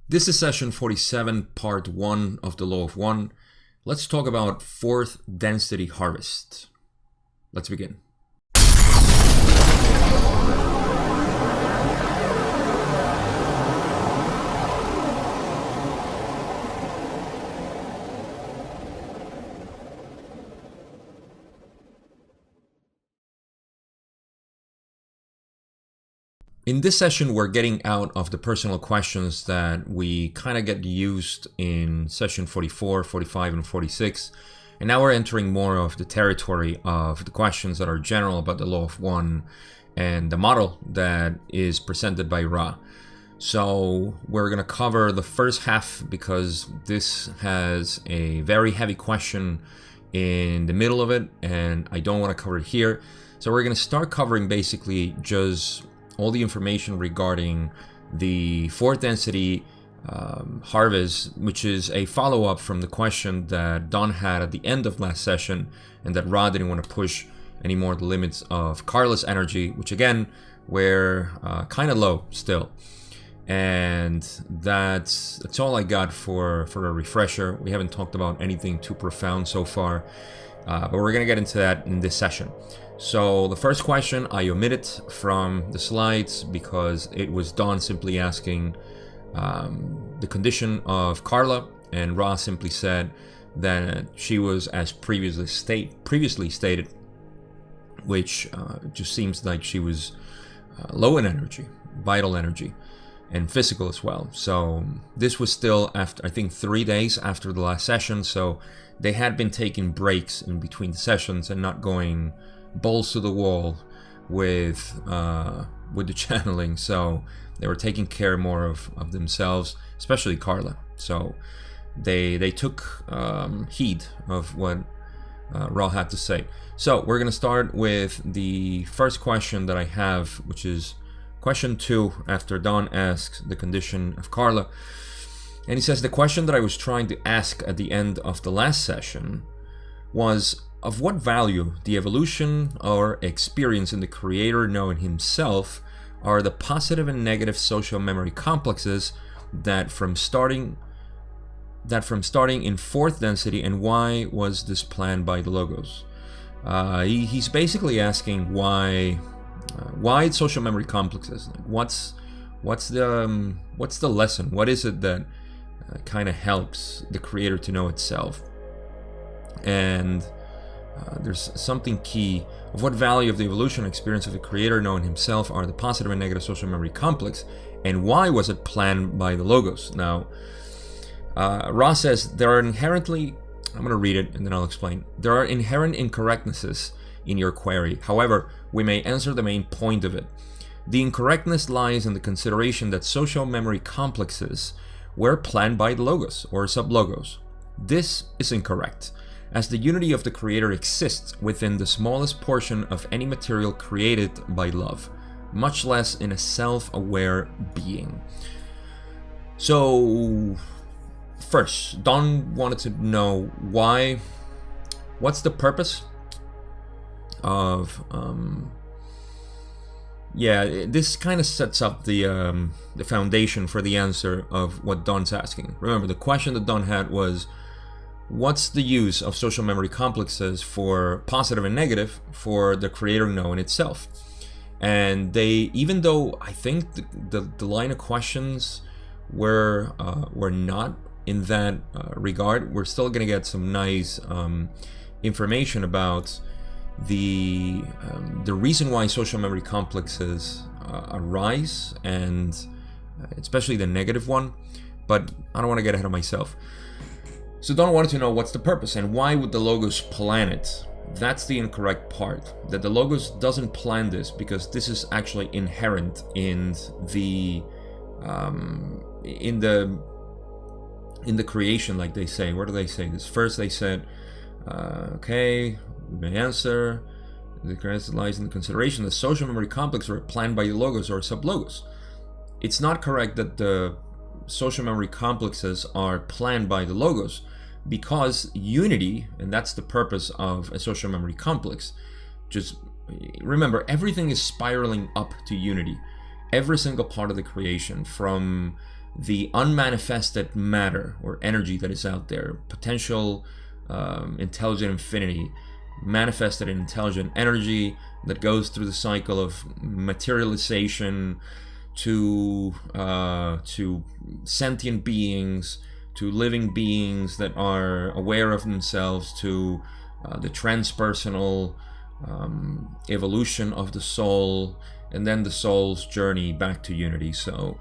This is session 47, part 1 of the Law of One. Let's talk about fourth density harvest. Let's begin. In this session, we're getting out of the personal questions that we kind of get used in session 44, 45, and 46. And now we're entering more of the territory of the questions that are general about the Law of One and the model that is presented by Ra. So we're going to cover the first half because this has a very heavy question in the middle of it, and I don't want to cover it here. So we're going to start covering basically just all the information regarding the fourth density harvest, which is a follow-up from the question that Don had at the end of last session, and that Ra didn't want to push anymore the limits of Carla's energy, which again, we're kind of low still. And that's all I got for a refresher. We haven't talked about anything too profound so far, but we're going to get into that in this session. So the first question I omitted from the slides because it was Don simply asking the condition of Carla, and Ra simply said that she was as previously stated, which just seems like she was low in energy, vital energy, and physical as well. So this was still after, I think, 3 days after the last session, so they had been taking breaks in between the sessions and not going balls to the wall with the channeling. So they were taking care more of themselves, especially Carla. So they took heed of what Ra had to say. So we're going to start with the first question that I have, which is question 2 after Don asks the condition of Carla. And he says, the question that I was trying to ask at the end of the last session was, of what value the evolution or experience in the creator knowing himself are the positive and negative social memory complexes that from starting in fourth density, and why was this planned by the logos? He's basically asking why it's social memory complexes. Like what's the lesson? What is it that kind of helps the creator to know itself? And there's something key. Of what value of the evolution experience of the creator knowing himself are the positive and negative social memory complex, and why was it planned by the logos? Now, Ra says there are inherently, I'm going to read it and then I'll explain. There are inherent incorrectnesses in your query. However, we may answer the main point of it. The incorrectness lies in the consideration that social memory complexes were planned by the logos or sub-logos. This is incorrect, as the unity of the creator exists within the smallest portion of any material created by love, much less in a self-aware being. So first, Don wanted to know what's the purpose of this kind of sets up the foundation for the answer of what Don's asking. Remember, the question that Don had was, what's the use of social memory complexes for positive and negative for the creator knowing itself? And they, even though I think the line of questions were not in that regard, we're still going to get some nice information about the reason why social memory complexes arise, and especially the negative one. But I don't want to get ahead of myself. So Don wanted to know what's the purpose and why would the logos plan it? That's the incorrect part. That the logos doesn't plan this because this is actually inherent in the creation, like they say. Where do they say this? First they said, okay, we may answer. The correct lies in the consideration that social memory complexes are planned by the logos or sub-logos. It's not correct that the social memory complexes are planned by the logos, because unity, and that's the purpose of a social memory complex. Just remember, everything is spiraling up to unity. Every single part of the creation, from the unmanifested matter or energy that is out there, potential intelligent infinity, manifested in intelligent energy that goes through the cycle of materialization to sentient beings, to living beings that are aware of themselves, to the transpersonal evolution of the soul, and then the soul's journey back to unity. So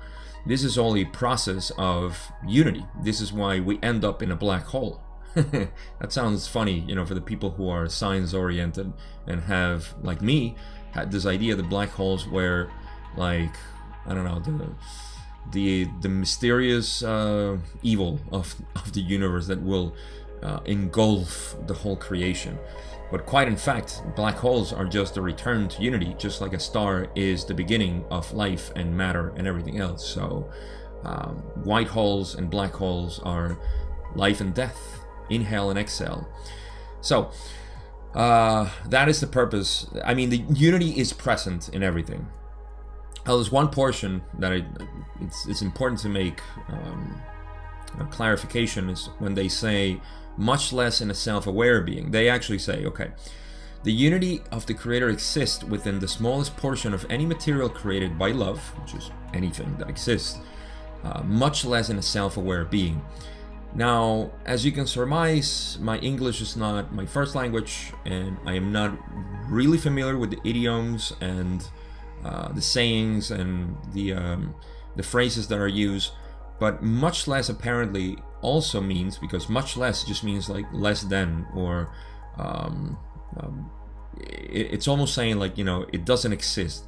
this is all a process of unity. This is why we end up in a black hole. That sounds funny, you know, for the people who are science oriented and have, like me, had this idea that black holes were like, I don't know, the mysterious evil of the universe that will engulf the whole creation. But quite in fact, black holes are just a return to unity, just like a star is the beginning of life and matter and everything else. So white holes and black holes are life and death, inhale and exhale. So that is the purpose. I mean, the unity is present in everything. There's one portion that it's important to make a clarification, is when they say much less in a self-aware being. They actually say, okay, the unity of the creator exists within the smallest portion of any material created by love, which is anything that exists, much less in a self-aware being. Now, as you can surmise, my English is not my first language, and I am not really familiar with the idioms and the sayings and the phrases that are used. But much less apparently also means, because much less just means like less than, or it's almost saying like, you know, it doesn't exist,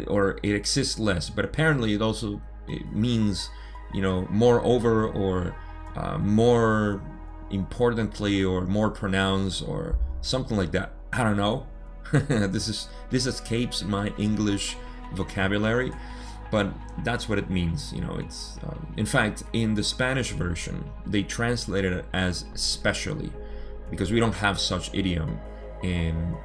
or it exists less. But apparently it means, you know, moreover, or more importantly, or more pronounced, or something like that. I don't know. This escapes my English vocabulary, but that's what it means. You know, it's in fact, in the Spanish version they translated it as especially, because we don't have such idiom in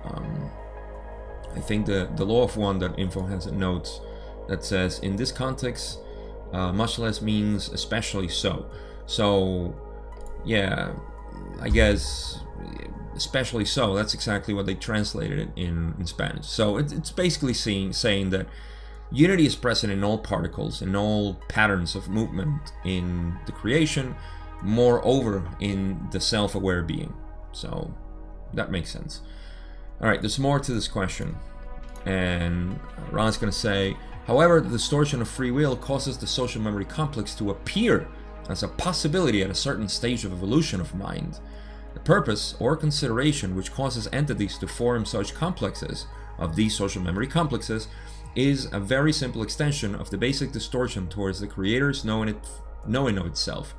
I think the law of one that Info has a note that says, in this context much less means especially so. So yeah, I guess especially so, that's exactly what they translated it in Spanish. So it's basically saying that unity is present in all particles, in all patterns of movement in the creation, moreover in the self-aware being. So that makes sense. All right, there's more to this question. And Ron's going to say, however, the distortion of free will causes the social memory complex to appear as a possibility at a certain stage of evolution of mind. The purpose or consideration which causes entities to form such complexes, of these social memory complexes, is a very simple extension of the basic distortion towards the creator's knowing of itself.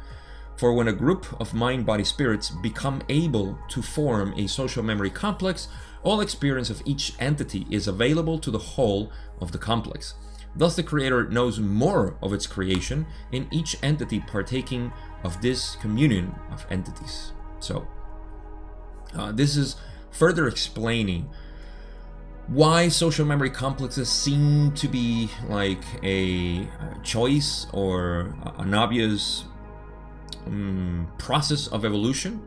For when a group of mind-body spirits become able to form a social memory complex, all experience of each entity is available to the whole of the complex. Thus the creator knows more of its creation in each entity partaking of this communion of entities. So this is further explaining why social memory complexes seem to be like a choice or an obvious process of evolution,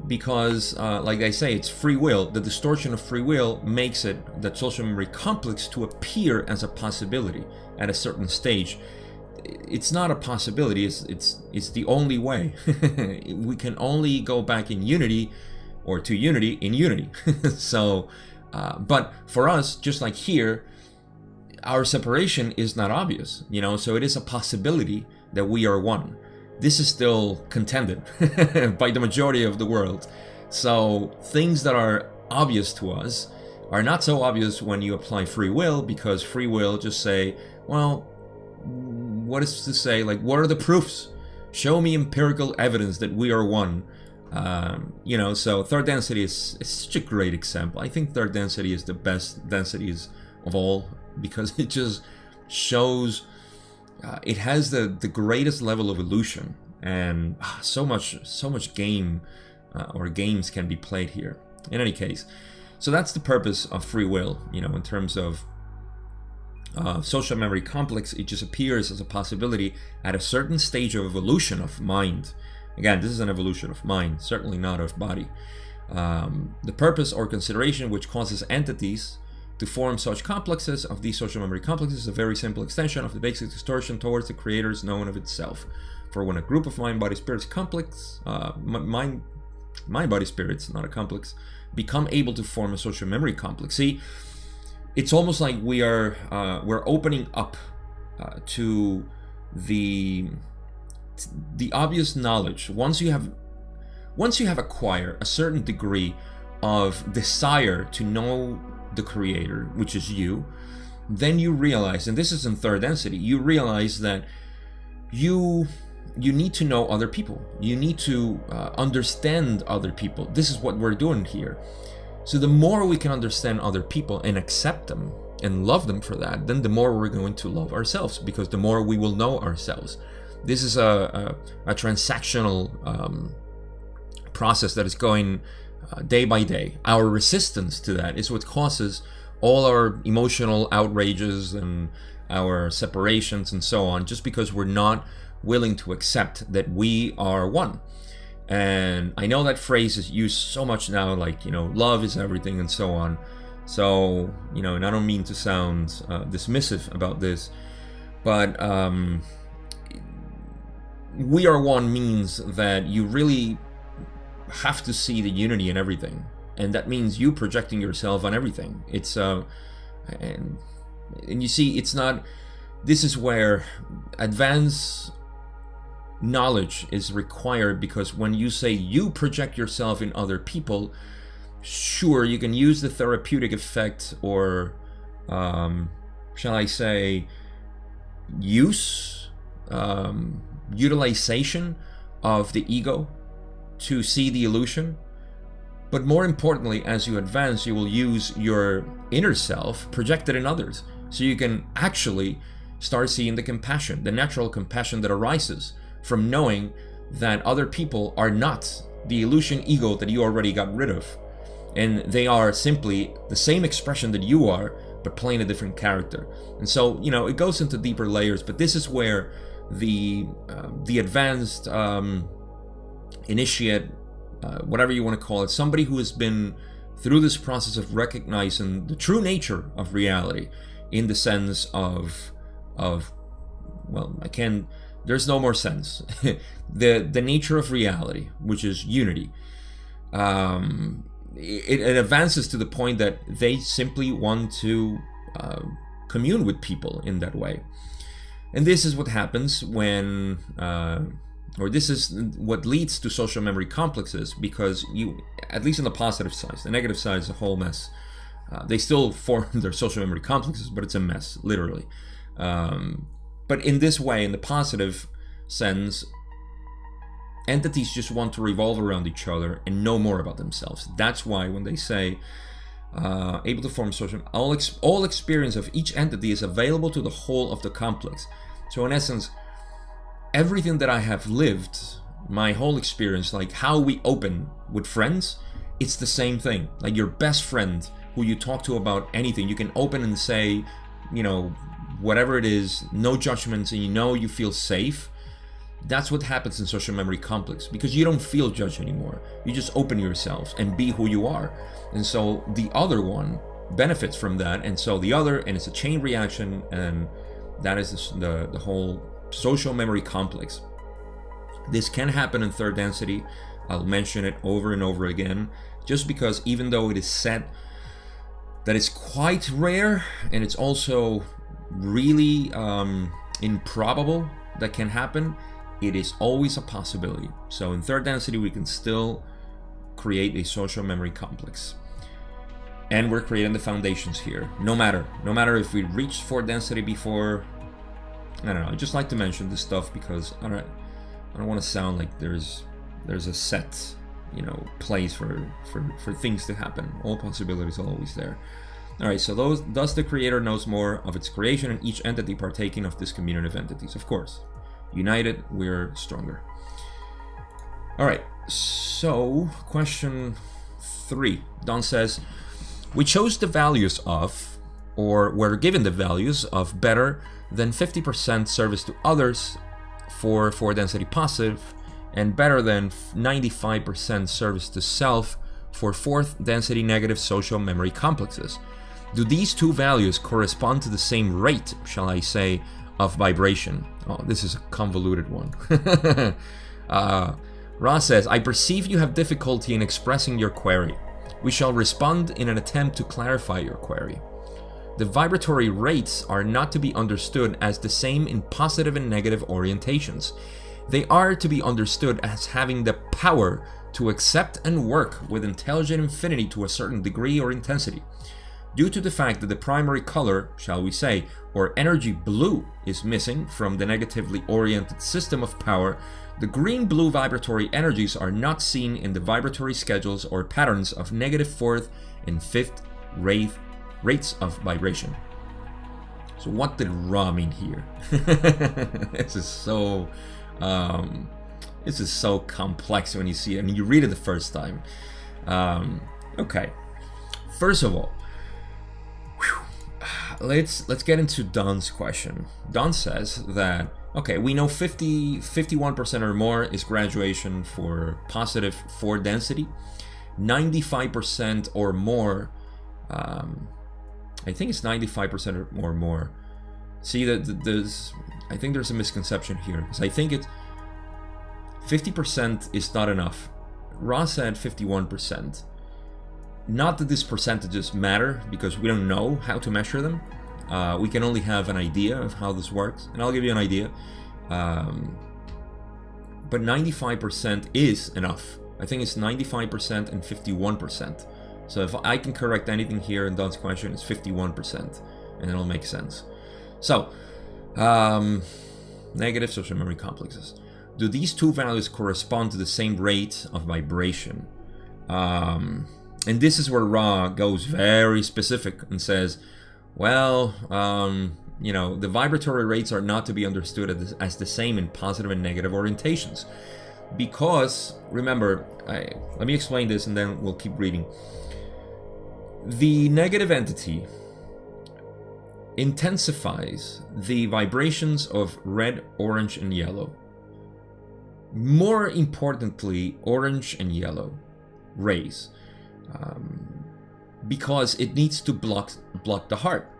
because like I say, it's free will. The distortion of free will makes it that social memory complex to appear as a possibility at a certain stage. It's not a possibility, it's the only way. We can only go back in unity, or to unity in unity. So but for us, just like here, our separation is not obvious, you know, so it is a possibility that we are one. This is still contended by the majority of the world. So things that are obvious to us are not so obvious when you apply free will, because free will just say, well, what is to say, like, what are the proofs? Show me empirical evidence that we are one. You know, so third density is such a great example. I think third density is the best densities of all, because it just shows it has the greatest level of illusion, and so much game or games can be played here. In any case, so that's the purpose of free will, you know, in terms of social memory complex, it just appears as a possibility at a certain stage of evolution of mind. Again, this is an evolution of mind, certainly not of body. The purpose or consideration which causes entities to form such complexes of these social memory complexes is a very simple extension of the basic distortion towards the creator's known of itself. For when a group of mind, body, spirits complex, mind, body, spirits, not a complex, become able to form a social memory complex. See, it's almost like we're opening up to the obvious knowledge. Once you have acquired a certain degree of desire to know the creator, which is you, then you realize, and this is in third density, you realize that you need to know other people. You need to understand other people. This is what we're doing here. So the more we can understand other people and accept them and love them for that, then the more we're going to love ourselves, because the more we will know ourselves. This is a transactional process that is going day by day. Our resistance to that is what causes all our emotional outrages and our separations and so on, just because we're not willing to accept that we are one. And I know that phrase is used so much now, like, love is everything and so on. So, and I don't mean to sound dismissive about this, but we are one means that you really have to see the unity in everything. And that means you projecting yourself on everything. It's, and you see, it's not, this is where advanced knowledge is required, because when you say you project yourself in other people, sure, you can use the therapeutic effect, or shall I say utilization of the ego to see the illusion. But more importantly, as you advance, you will use your inner self projected in others, so you can actually start seeing the compassion, the natural compassion that arises from knowing that other people are not the illusion ego that you already got rid of, and they are simply the same expression that you are, but playing a different character. And so, it goes into deeper layers, but this is where the advanced initiate, whatever you want to call it, somebody who has been through this process of recognizing the true nature of reality, in the sense of well, there's no more sense. the nature of reality, which is unity, it advances to the point that they simply want to commune with people in that way. And this is what happens when, or this is what leads to social memory complexes, because you, at least on the positive side, the negative side is a whole mess. They still form their social memory complexes, but it's a mess, literally. But in this way, in the positive sense, entities just want to revolve around each other and know more about themselves. That's why when they say able to form social, all experience of each entity is available to the whole of the complex. So in essence, everything that I have lived, my whole experience, like how we open with friends, it's the same thing. Like your best friend who you talk to about anything, you can open and say, whatever it is, no judgments, and you feel safe. That's what happens in social memory complex, because you don't feel judged anymore. You just open yourself and be who you are. And so the other one benefits from that, and so the other, and it's a chain reaction, and that is the whole social memory complex. This can happen in third density. I'll mention it over and over again, just because even though it is said that it's quite rare, and it's also really improbable that can happen, it is always a possibility. So in third density, we can still create a social memory complex. And we're creating the foundations here. No matter if we reached fourth density before, I don't know. I just like to mention this stuff because I don't want to sound like there's a set, place for things to happen. All possibilities are always there. All right, so thus the creator knows more of its creation and each entity partaking of this community of entities. Of course, united, we're stronger. All right, so question 3. Don says, we chose the values of or were given the values of better than 50% service to others for 4 density positive, and better than 95% service to self for 4th density negative social memory complexes. Do these two values correspond to the same rate, shall I say, of vibration? Oh, this is a convoluted one. Ross says, I perceive you have difficulty in expressing your query. We shall respond in an attempt to clarify your query. The vibratory rates are not to be understood as the same in positive and negative orientations. They are to be understood as having the power to accept and work with intelligent infinity to a certain degree or intensity. Due to the fact that the primary color, shall we say, or energy blue is missing from the negatively oriented system of power, the green-blue vibratory energies are not seen in the vibratory schedules or patterns of negative 4th and 5th rates of vibration. So what did Ra mean here? This is so complex when you see it and you read it the first time. Okay, first of all, let's get into Don's question. Don says that, okay, we know 51% or more is graduation for positive 4 density, 95% or more, I think it's 95% or more. See that there's, I think there's a misconception here, because I think it's 50% is not enough. Ross said 51%. Not that these percentages matter, because we don't know how to measure them. We can only have an idea of how this works, and I'll give you an idea. But 95% is enough. I think it's 95% and 51%. So if I can correct anything here in Don's question, it's 51%, and it'll make sense. So, negative social memory complexes. Do these two values correspond to the same rate of vibration? And this is where Ra goes very specific and says, well, you know, the vibratory rates are not to be understood as the same in positive and negative orientations. Because, remember, let me explain this and then we'll keep reading. The negative entity intensifies the vibrations of red, orange, and yellow. More importantly, orange and yellow rays, because it needs to block the heart.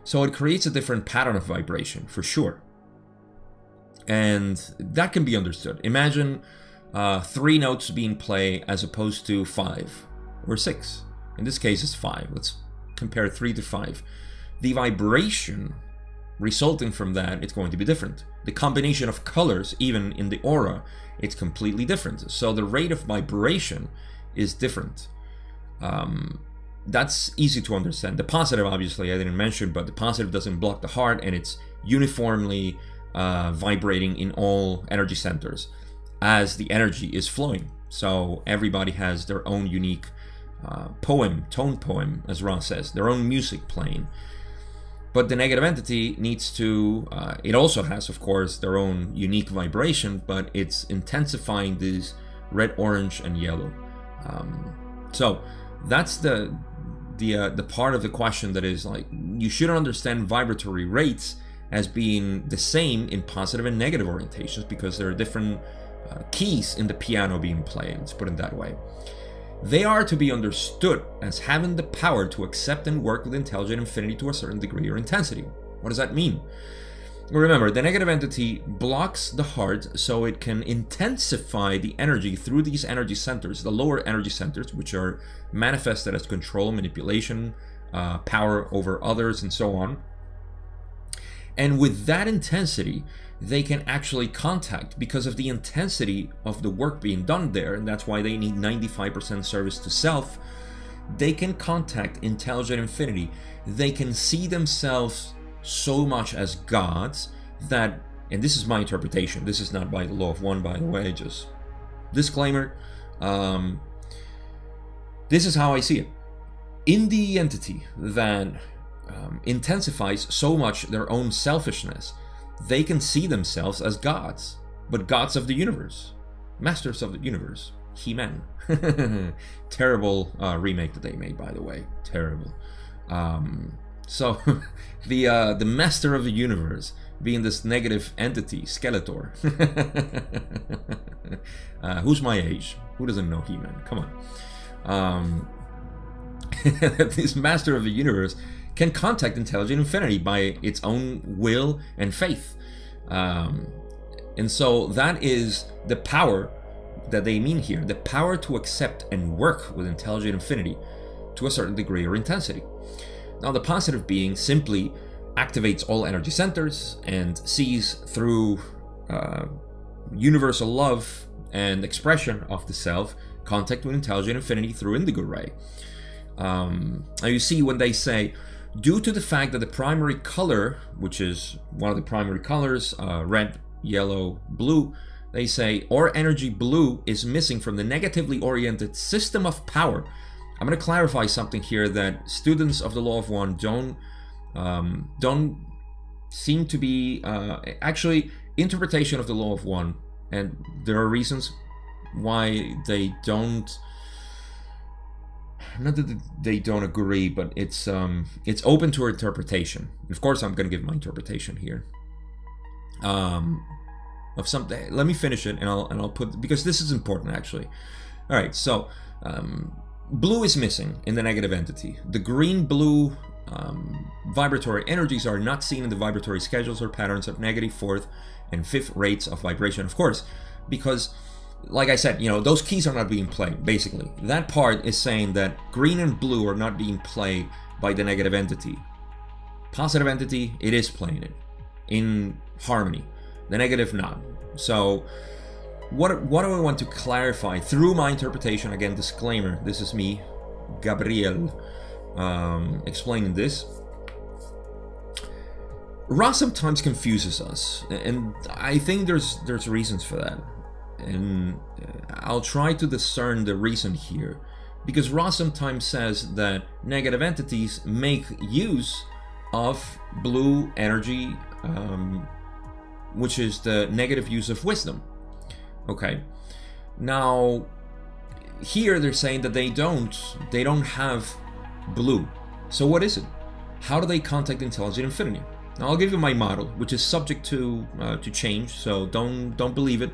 So it creates a different pattern of vibration, for sure. And that can be understood. Imagine 3 notes being played as opposed to 5 or 6. In this case, it's 5. Let's compare 3 to 5. The vibration resulting from that, it's going to be different. The combination of colors, even in the aura, it's completely different. So the rate of vibration is different. That's easy to understand. The positive, obviously, I didn't mention, but the positive doesn't block the heart, and it's uniformly vibrating in all energy centers as the energy is flowing. So everybody has their own unique tone poem, as Ra says, their own music playing. But the negative entity needs to, it also has, of course, their own unique vibration, but it's intensifying these red, orange, and yellow. So that's the part of the question that is like, you should understand vibratory rates as being the same in positive and negative orientations, because there are different keys in the piano being played, let's put it that way. They are to be understood as having the power to accept and work with intelligent infinity to a certain degree or intensity. What does that mean? Remember, the negative entity blocks the heart so it can intensify the energy through these energy centers, the lower energy centers, which are manifested as control, manipulation, power over others, and so on. And with that intensity, they can actually contact, because of the intensity of the work being done there, and that's why they need 95% service to self. They can contact intelligent infinity. They can see themselves so much as gods that, and this is my interpretation, this is not by the law of one, by the way, just disclaimer, this is how I see it. In the entity that intensifies so much their own selfishness, they can see themselves as gods, but gods of the universe, masters of the universe, He-Man. Terrible remake that they made, by the way, terrible. So the master of the universe being this negative entity, Skeletor. Who's my age? Who doesn't know He-Man? Come on. This master of the universe can contact intelligent infinity by its own will and faith. And so that is the power that they mean here, the power to accept and work with intelligent infinity to a certain degree or intensity. Now, the positive being simply activates all energy centers and sees through universal love and expression of the self contact with intelligent infinity through indigo ray. Now you see when they say, due to the fact that the primary color, which is one of the primary colors, red, yellow, blue, they say, or energy blue is missing from the negatively oriented system of power. I'm going to clarify something here that students of the Law of One don't seem to be actually interpretation of the Law of One, and there are reasons why they don't. Not that they don't agree, but it's open to interpretation. Of course, I'm going to give my interpretation here. Of something. Let me finish it, and I'll put, because this is important actually. All right, so blue is missing in the negative entity. The green-blue vibratory energies are not seen in the vibratory schedules or patterns of negative, fourth, and fifth rates of vibration. Of course, because, like I said, those keys are not being played. Basically, that part is saying that green and blue are not being played by the negative entity. Positive entity, it is playing it in harmony. The negative, not. So what do I want to clarify through my interpretation? Again, disclaimer, this is me, Gabriel, explaining this. Ra sometimes confuses us, and I think there's reasons for that. And I'll try to discern the reason here, because Ra sometimes says that negative entities make use of blue energy, which is the negative use of wisdom. Okay, now here they're saying that they don't have blue. So what is it? How do they contact intelligent infinity? Now I'll give you my model, which is subject to change, so don't believe it.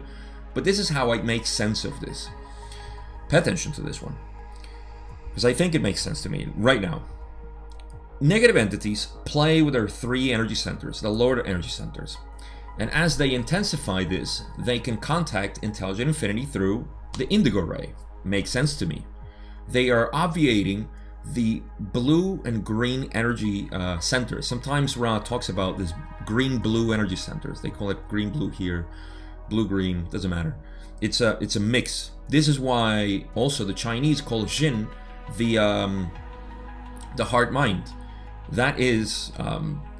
But this is how I make sense of this. Pay attention to this one, because I think it makes sense to me right now. Negative entities play with their three energy centers, the lower energy centers. And as they intensify this, they can contact intelligent infinity through the indigo ray. Makes sense to me. They are obviating the blue and green energy centers. Sometimes Ra talks about this green-blue energy centers. They call it green-blue here, blue-green, doesn't matter. It's a mix. This is why also the Chinese call Jin the heart-mind. That is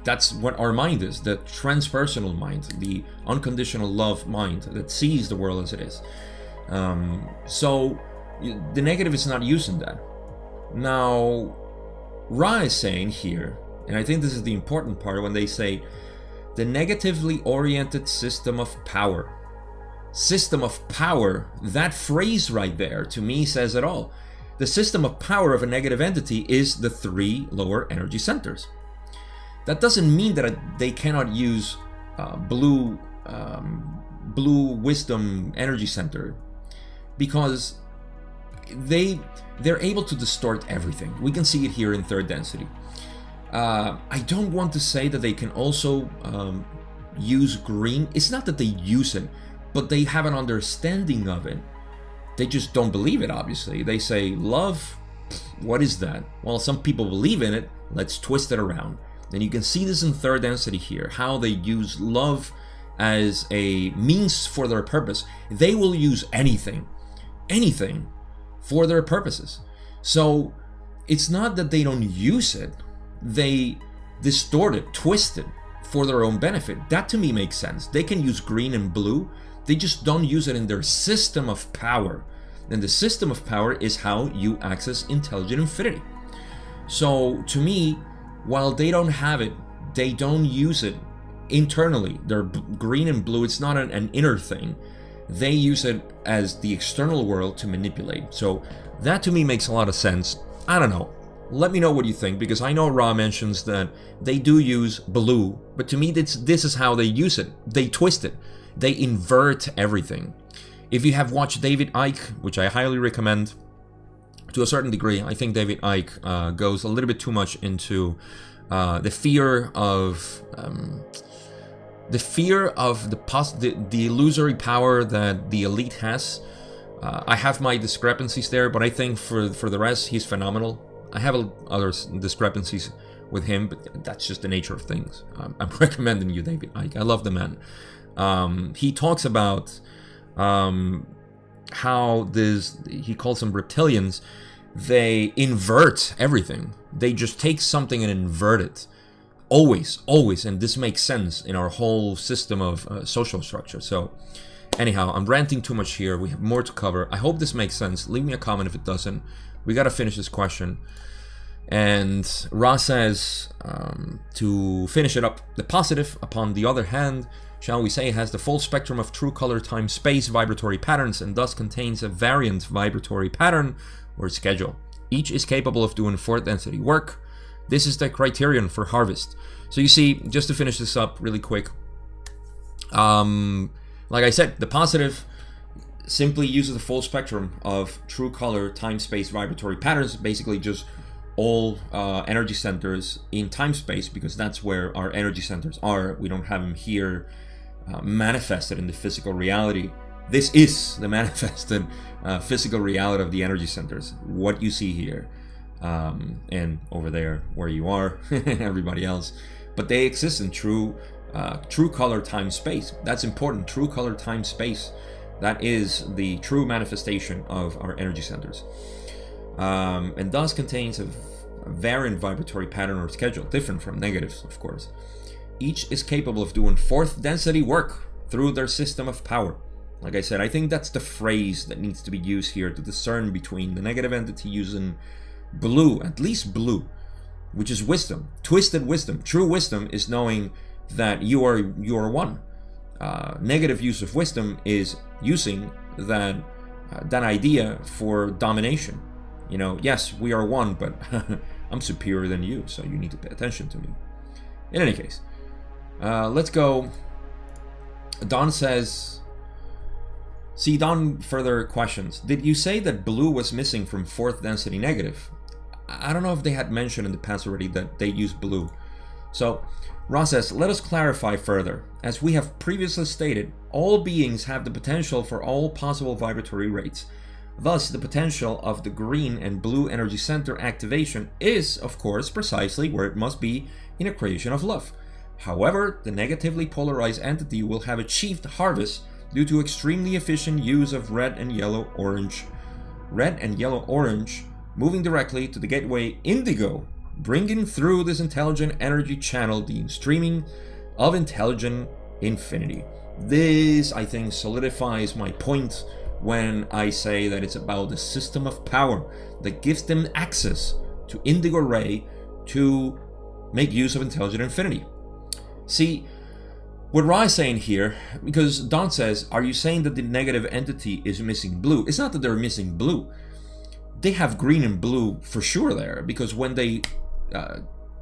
that's what our mind is, the transpersonal mind, the unconditional love mind that sees the world as it is. So the negative is not using that. Now, Ra is saying here, and I think this is the important part when they say the negatively oriented system of power. System of power, that phrase right there to me says it all. The system of power of a negative entity is the three lower energy centers. That doesn't mean that they cannot use blue wisdom energy center, because they're able to distort everything. We can see it here in third density. I don't want to say that they can also use green. It's not that they use it, but they have an understanding of it. They just don't believe it, obviously. They say, love, what is that? Well, some people believe in it. Let's twist it around. And you can see this in third density here, how they use love as a means for their purpose. They will use anything for their purposes. So it's not that they don't use it, they distort it, twist it for their own benefit. That to me makes sense. They can use green and blue, they just don't use it in their system of power. And the system of power is how you access intelligent infinity. So to me, while they don't have it, they don't use it internally. They're green and blue, it's not an inner thing. They use it as the external world to manipulate. So that to me makes a lot of sense. I don't know. Let me know what you think, because I know Ra mentions that they do use blue, but to me this is how they use it. They twist it. They invert everything. If you have watched David Icke, which I highly recommend, to a certain degree, I think David Icke goes a little bit too much into the fear of the illusory power that the elite has. I have my discrepancies there, but I think for the rest, he's phenomenal. I have other discrepancies with him, but that's just the nature of things. I'm recommending you David Icke. I love the man. He talks about how he calls them reptilians, they invert everything. They just take something and invert it. Always, and this makes sense in our whole system of social structure. So anyhow, I'm ranting too much here. We have more to cover. I hope this makes sense. Leave me a comment if it doesn't. We got to finish this question. And Ra says, to finish it up, the positive, upon the other hand, shall we say, has the full spectrum of true color, time, space, vibratory patterns, and thus contains a variant vibratory pattern or schedule. Each is capable of doing fourth density work. This is the criterion for harvest. So you see, just to finish this up really quick, like I said, the positive simply uses the full spectrum of true color, time, space, vibratory patterns, basically just all energy centers in time-space, because that's where our energy centers are. We don't have them here manifested in the physical reality. This is the manifested physical reality of the energy centers, what you see here and over there where you are, everybody else. But they exist in true color, time, space. That's important. True color, time, space. That is the true manifestation of our energy centers. And thus contains a variant vibratory pattern or schedule, different from negatives, of course. Each is capable of doing fourth density work through their system of power. Like I said, I think that's the phrase that needs to be used here to discern between the negative entity using blue, at least blue, which is wisdom, twisted wisdom. True wisdom is knowing that you are one. Negative use of wisdom is using that idea for domination. You know, yes, we are one, but I'm superior than you, so you need to pay attention to me. In any case, let's go. Don says, see, Don further questions. Did you say that blue was missing from fourth density negative? I don't know if they had mentioned in the past already that they use blue. So, Ross says, let us clarify further. As we have previously stated, all beings have the potential for all possible vibratory rates. Thus, the potential of the green and blue energy center activation is, of course, precisely where it must be in a creation of love. However, the negatively polarized entity will have achieved harvest due to extremely efficient use of red and yellow orange, moving directly to the gateway indigo, bringing through this intelligent energy channel the streaming of intelligent infinity. This, I think, solidifies my point when I say that it's about the system of power that gives them access to indigo ray to make use of intelligent infinity. See, what Ra is saying here, because Don says, are you saying that the negative entity is missing blue? It's not that they're missing blue. They have green and blue for sure there, because when they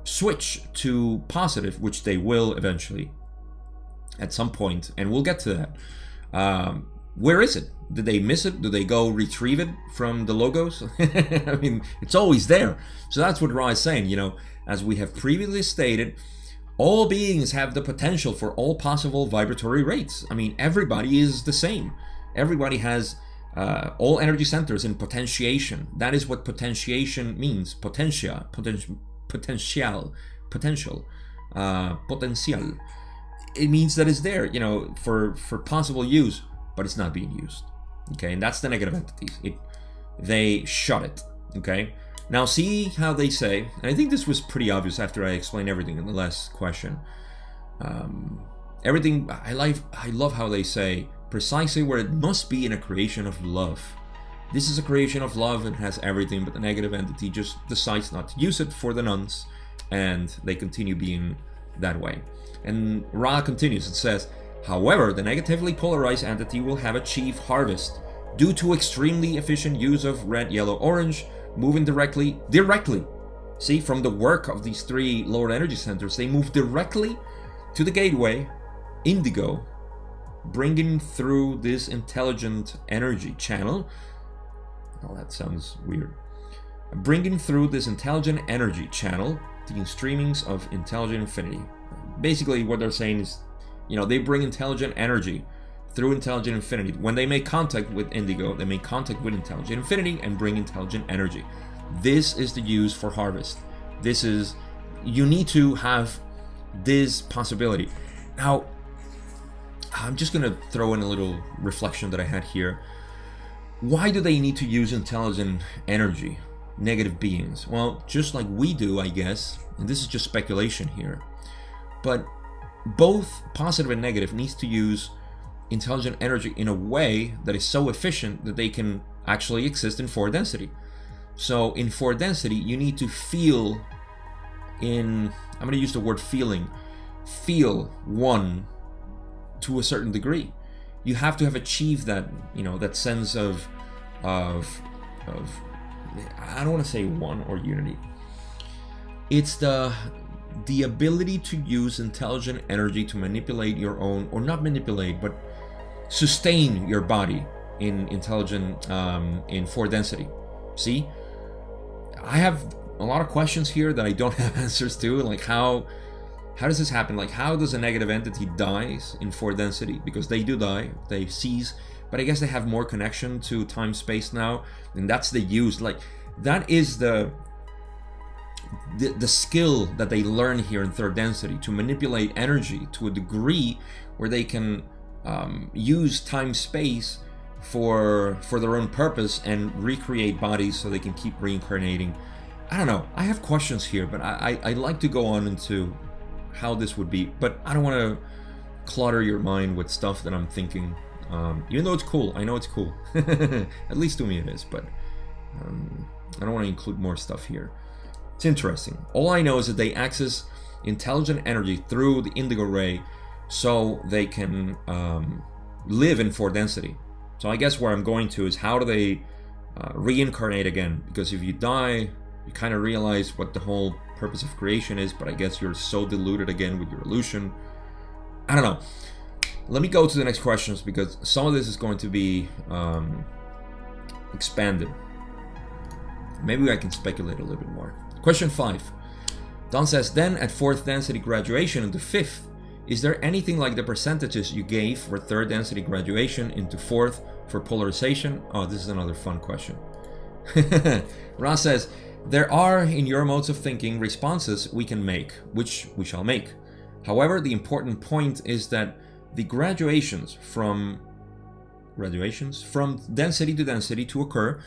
switch to positive, which they will eventually at some point, and we'll get to that, where is it? Did they miss it? Do they go retrieve it from the logos? I mean, it's always there. So that's what Ra is saying, you know, as we have previously stated, all beings have the potential for all possible vibratory rates. I mean, everybody is the same. Everybody has all energy centers in potentiation. That is what potentiation means. Potential. It means that it's there, you know, for possible use, but it's not being used. Okay, and that's the negative entities. They shut it. Okay. Now see how they say, and I think this was pretty obvious after I explained everything in the last question. Everything, I love how they say precisely where it must be in a creation of love. This is a creation of love and has everything, but the negative entity just decides not to use it for the nuns, and they continue being that way. And Ra continues, it says, however, the negatively polarized entity will have achieved harvest due to extremely efficient use of red, yellow, orange, moving directly See, from the work of these three lower energy centers, they move directly to the gateway, indigo, bringing through this intelligent energy channel. Oh, that sounds weird. Bringing through this intelligent energy channel the streamings of intelligent infinity. Basically, what they're saying is, they bring intelligent energy through intelligent infinity. When they make contact with indigo, they make contact with intelligent infinity and bring intelligent energy. This is the use for harvest. You need to have this possibility. Now, I'm just going to throw in a little reflection that I had here. Why do they need to use intelligent energy, negative beings? Well, just like we do, I guess, and this is just speculation here, but both positive and negative needs to use intelligent energy in a way that is so efficient that they can actually exist in 4 density. So in 4 density, you need to feel I'm going to use the word feeling, feel one to a certain degree. You have to have achieved that, that sense of I don't want to say one or unity. It's the ability to use intelligent energy to manipulate your own, or not manipulate, but sustain your body in intelligent, in 4 density. See, I have a lot of questions here that I don't have answers to, like how does this happen? Like, how does a negative entity dies in 4 density? Because they do die, they cease, but I guess they have more connection to time space now, and that's the use. Like, that is the skill that they learn here in 3rd density, to manipulate energy to a degree where they can use time space for their own purpose and recreate bodies so they can keep reincarnating. I don't know, I have questions here, but I like to go on into how this would be, but I don't want to clutter your mind with stuff that I'm thinking, even though it's cool. I know it's cool. At least to me it is, but I don't want to include more stuff here. It's interesting. All I know is that they access intelligent energy through the indigo ray so they can live in 4 density. So I guess where I'm going to is, how do they reincarnate again? Because if you die, you kind of realize what the whole purpose of creation is, but I guess you're so diluted again with your illusion. I don't know. Let me go to the next questions, because some of this is going to be expanded. Maybe I can speculate a little bit more. Question 5. Don says, then at 4th density graduation into 5th, is there anything like the percentages you gave for 3rd density graduation into 4th for polarization? Oh, this is another fun question. Ra says, there are, in your modes of thinking, responses we can make, which we shall make. However, the important point is that the graduations from density to density to occur,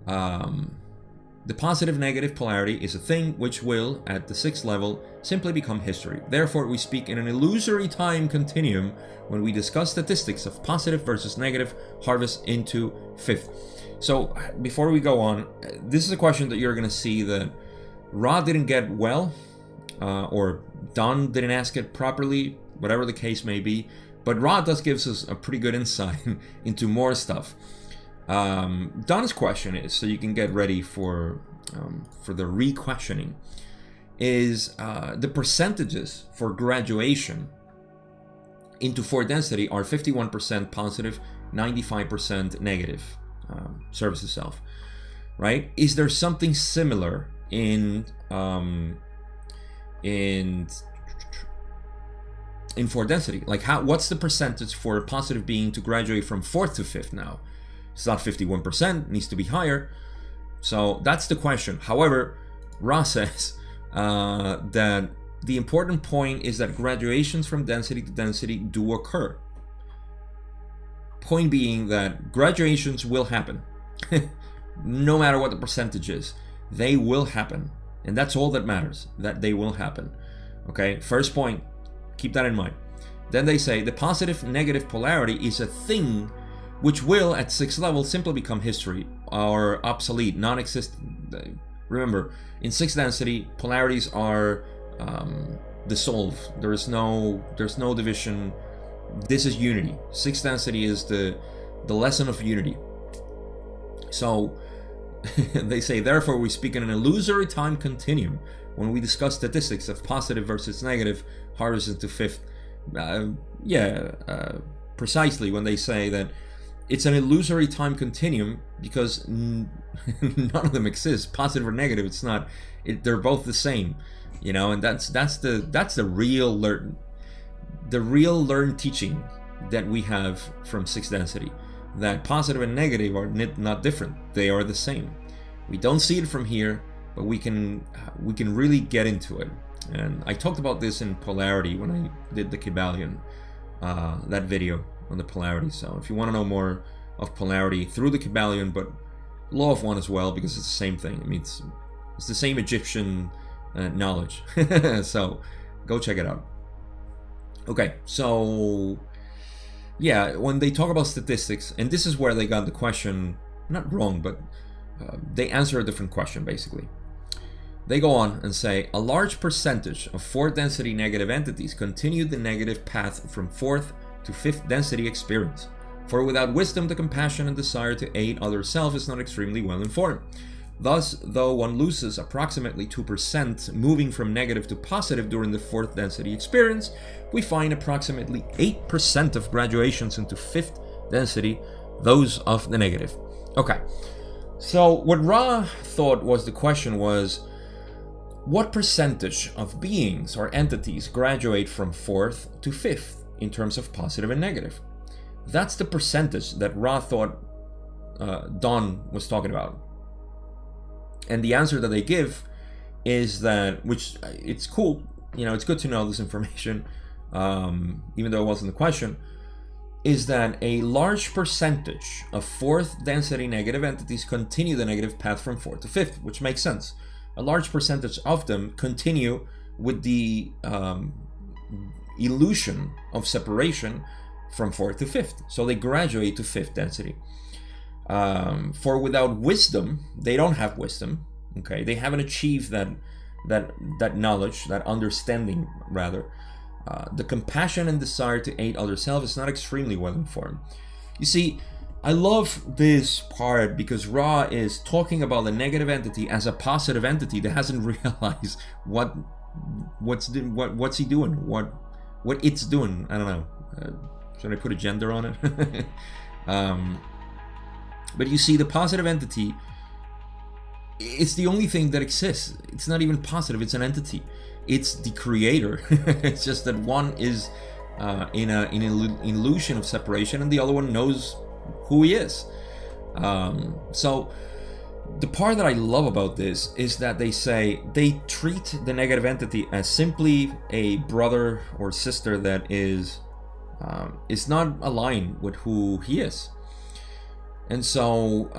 the positive-negative polarity is a thing which will, at the 6th level, simply become history. Therefore, we speak in an illusory time continuum when we discuss statistics of positive versus negative harvest into 5th. So, before we go on, this is a question that you're going to see that Ra didn't get well, or Don didn't ask it properly, whatever the case may be, but Ra does gives us a pretty good insight into more stuff. Don's question is, so you can get ready for the re-questioning, is the percentages for graduation into 4 density are 51% positive, 95% negative. Service itself, right? Is there something similar in 4 density? Like, what's the percentage for a positive being to graduate from 4th to 5th now? It's not 51%, it needs to be higher. So that's the question. However, Ra says that the important point is that graduations from density to density do occur. Point being that graduations will happen. No matter what the percentage is, they will happen. And that's all that matters, that they will happen. Okay, first point, keep that in mind. Then they say the positive-negative polarity is a thing which will, at 6th level, simply become history or obsolete, non-existent. Remember, in 6th density, polarities are dissolved. There's no division. This is unity. 6th density is the lesson of unity. So They say, therefore, we speak in an illusory time continuum when we discuss statistics of positive versus negative harvested to fifth. Precisely when they say that it's an illusory time continuum because none of them exist, positive or negative. It's not. They're both the same, you know. And that's the real learned teaching that we have from sixth density. That positive and negative are not different. They are the same. We don't see it from here, but we can really get into it. And I talked about this in polarity when I did the Kybalion, that video on the polarity. So if you want to know more of polarity through the Kybalion, but law of one as well, because it's the same thing. I mean, it's the same Egyptian knowledge. So go check it out. Okay, so yeah, when they talk about statistics, and this is where they got the question, not wrong, but they answer a different question, basically. They go on and say, a large percentage of fourth density negative entities continue the negative path from fourth to fifth density experience. For without wisdom, the compassion and desire to aid other self is not extremely well informed. Thus, though one loses approximately 2% moving from negative to positive during the fourth density experience, we find approximately 8% of graduations into fifth density, those of the negative. Okay, so what Ra thought was the question was, what percentage of beings or entities graduate from fourth to fifth in terms of positive and negative? That's the percentage that Ra thought Don was talking about. And the answer that they give is that, which it's cool, you know, it's good to know this information, even though it wasn't the question, is that a large percentage of fourth density negative entities continue the negative path from fourth to fifth, which makes sense. A large percentage of them continue with the illusion of separation from fourth to fifth. So they graduate to fifth density. For without wisdom, they don't have wisdom. Okay, they haven't achieved that knowledge, that understanding rather. The compassion and desire to aid other self is not extremely well informed. You see, I love this part because Ra is talking about the negative entity as a positive entity that hasn't realized what's he doing, what it's doing. I don't know. Should I put a gender on it? But you see, the positive entity, it's the only thing that exists. It's not even positive, it's an entity. It's the creator. It's just that one is in an illusion of separation and the other one knows who he is. So the part that I love about this is that they say they treat the negative entity as simply a brother or sister that is not aligned with who he is. And so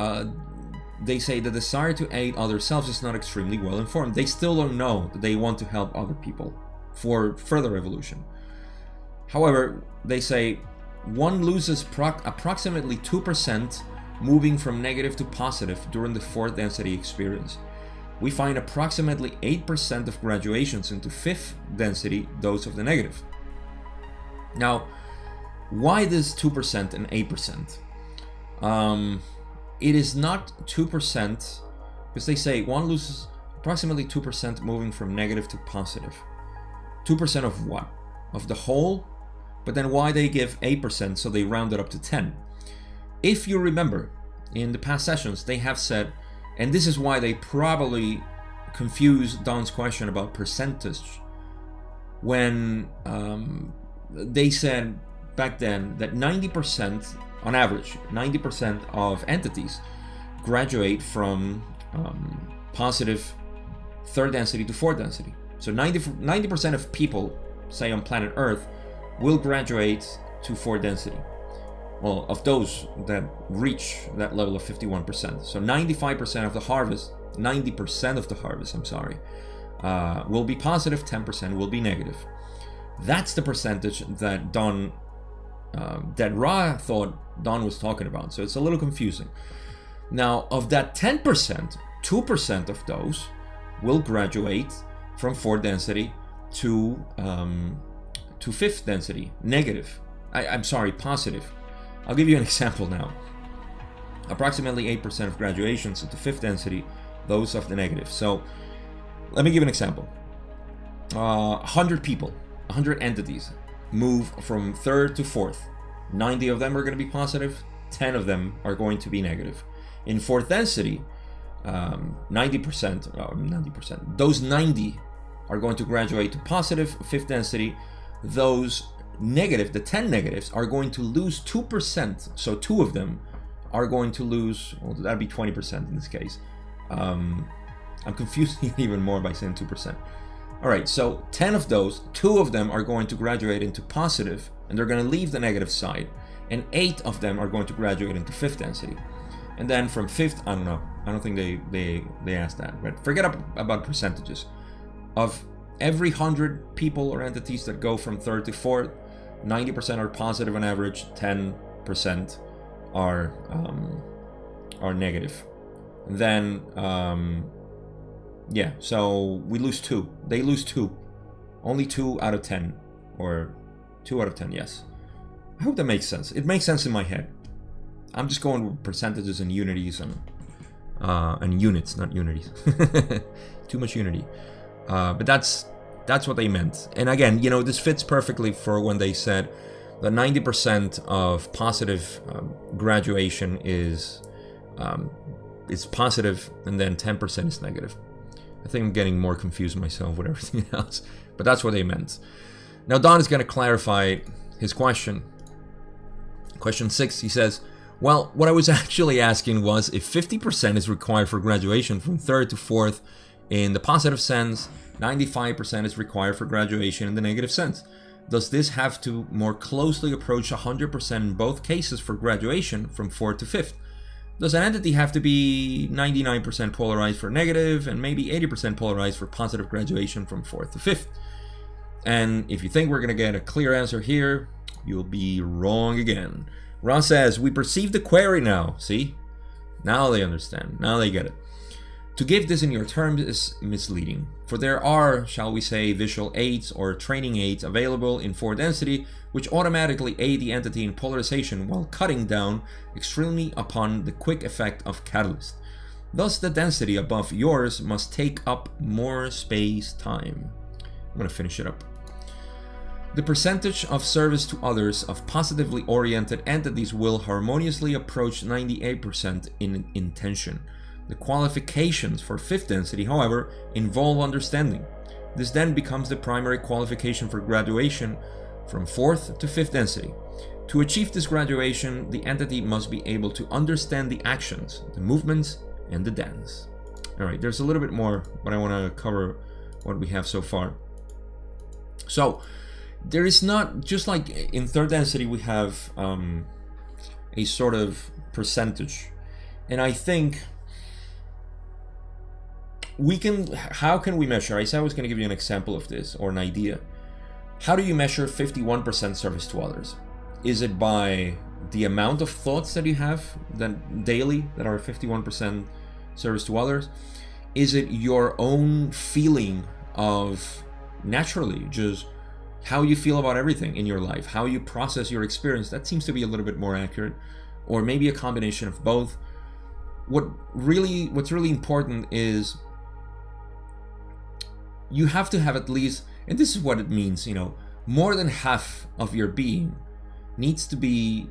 they say the desire to aid other selves is not extremely well informed. They still don't know that they want to help other people for further evolution. However, they say one loses approximately 2% moving from negative to positive during the fourth density experience. We find approximately 8% of graduations into fifth density, those of the negative. Now, why this 2% and 8%? It is not 2%, because they say one loses approximately 2% moving from negative to positive. 2% of what? Of the whole? But then why they give 8%, so they round it up to 10? If you remember, in the past sessions, they have said, and this is why they probably confused Don's question about percentage, when they said back then that 90%, on average, 90% of entities graduate from positive third density to fourth density. So 90% of people, say on planet Earth, will graduate to fourth density. Well, of those that reach that level of 51%. So 90% of the harvest, will be positive, 10% will be negative. That's the percentage that that Ra thought Don was talking about. So it's a little confusing. Now, of that 10%, 2% of those will graduate from fourth density to fifth density, negative. I'm sorry, positive. I'll give you an example now. approximately 8% of graduations into fifth density, those of the negative. So let me give an example. 100 people, 100 entities move from third to fourth. 90 of them are going to be positive, 10 of them are going to be negative. In fourth density, 90%, those 90 are going to graduate to positive fifth density. Those negative, the 10 negatives, are going to lose 2%. So 2 of them are going to lose, well, that'd be 20% in this case. I'm confusing it even more by saying 2%. All right, so 10 of those, 2 of them are going to graduate into positive, and they're going to leave the negative side, and 8 of them are going to graduate into fifth density. And then from fifth, I don't know, I don't think they asked that, but forget about percentages. Of every 100 people or entities that go from third to fourth, 90% are positive on average, 10% are negative. Then yeah, so we lose 2. They lose 2. Only 2 out of 10, or 2 out of 10. Yes, I hope that makes sense. It makes sense in my head. I'm just going with percentages and unities and units, not unities. Too much unity. But that's what they meant. And again, you know, this fits perfectly for when they said that 90% of positive graduation is positive, and then 10% is negative. I think I'm getting more confused myself with everything else, but that's what they meant. Now Don is going to clarify his question. Question 6, he says, well, what I was actually asking was if 50% is required for graduation from third to fourth in the positive sense, 95% is required for graduation in the negative sense. Does this have to more closely approach 100% in both cases for graduation from fourth to fifth? Does an entity have to be 99% polarized for negative and maybe 80% polarized for positive graduation from fourth to fifth? And if you think we're going to get a clear answer here, you'll be wrong again. Ron says, we perceive the query now. See? Now they understand. Now they get it. To give this in your terms is misleading, for there are, shall we say, visual aids or training aids available in fourth density which automatically aid the entity in polarization while cutting down extremely upon the quick effect of catalyst. Thus the density above yours must take up more space-time. I'm going to finish it up. The percentage of service to others of positively oriented entities will harmoniously approach 98% in intention. The qualifications for fifth density, however, involve understanding. This then becomes the primary qualification for graduation from fourth to fifth density. To achieve this graduation, the entity must be able to understand the actions, the movements, and the dance. Alright, there's a little bit more, but I want to cover what we have so far. So, there is not, just like in third density we have a sort of percentage. And I think how can we measure? I said I was going to give you an example of this, or an idea. How do you measure 51% service to others? Is it by the amount of thoughts that you have daily that are 51% service to others? Is it your own feeling of naturally just how you feel about everything in your life, how you process your experience? That seems to be a little bit more accurate, or maybe a combination of both. What's really important is you have to have at least, and this is what it means, you know, more than half of your being needs to be,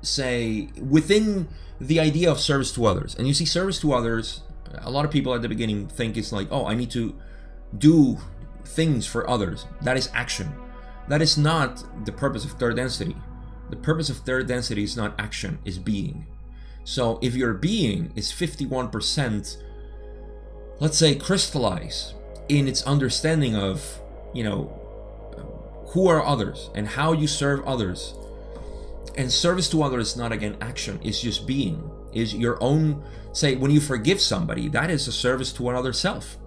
say, within the idea of service to others. And you see, service to others, a lot of people at the beginning think it's like, oh, I need to do things for others. That is action. That is not the purpose of third density. The purpose of third density is not action, is being. So if your being is 51%, let's say, crystallized in its understanding of, you know, who are others and how you serve others. And service to others is not, again, action, it's just being. Is your own, say, when you forgive somebody, that is a service to another self.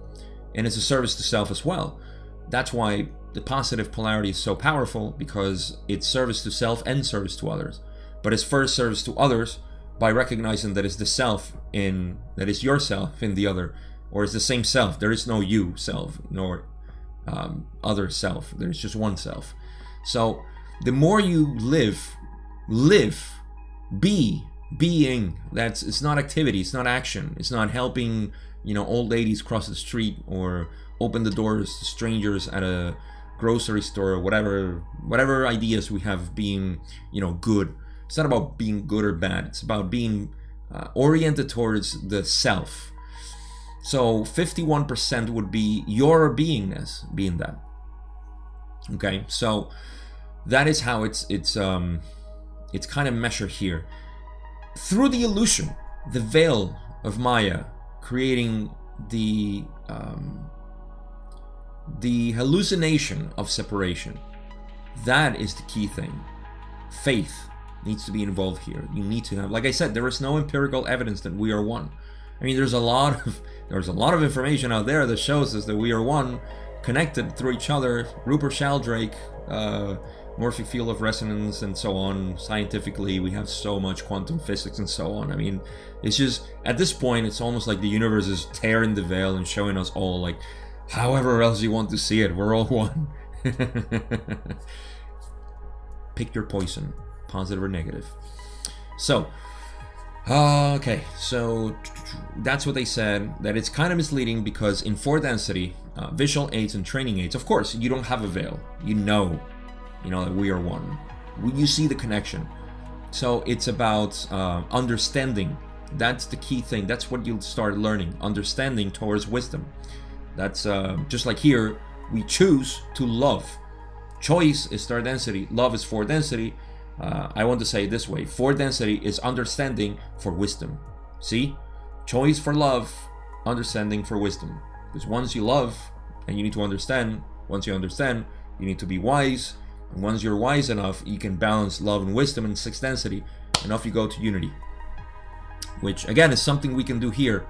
And it's a service to self as well. That's why the positive polarity is so powerful, because it's service to self and service to others. But it's first service to others by recognizing that it's the self that is yourself in the other, or it's the same self. There is no you self, nor other self. There's just one self. So the more you live being. It's not activity, it's not action, it's not helping, old ladies cross the street or open the doors to strangers at a grocery store, or whatever ideas we have being, good. It's not about being good or bad. It's about being oriented towards the self. So 51% would be your beingness, being that. Okay, so that is how it's kind of measured here through the illusion, the veil of Maya, creating the hallucination of separation. That is the key thing. Faith needs to be involved here. You need to have, like I said, there is no empirical evidence that we are one. I mean, there's a lot of information out there that shows us that we are one, connected through each other. Rupert Sheldrake, morphic field of resonance, and so on. Scientifically, we have so much quantum physics and so on. I mean, it's just, at this point, it's almost like the universe is tearing the veil and showing us all, like, however else you want to see it, we're all one. Pick your poison, positive or negative. So, okay, so that's what they said, that it's kind of misleading because in 4 density, visual aids and training aids, of course, you don't have a veil. You know that we are one. You see the connection. So it's about understanding. That's the key thing. That's what you'll start learning. Understanding towards wisdom. That's just like here, we choose to love. Choice is 3rd density. Love is 4th density. I want to say it this way. 4th density is understanding for wisdom. See? Choice for love, understanding for wisdom. Because once you love, and you need to understand, once you understand, you need to be wise. And once you're wise enough, you can balance love and wisdom in 6th density. And off you go to unity. Which, again, is something we can do here.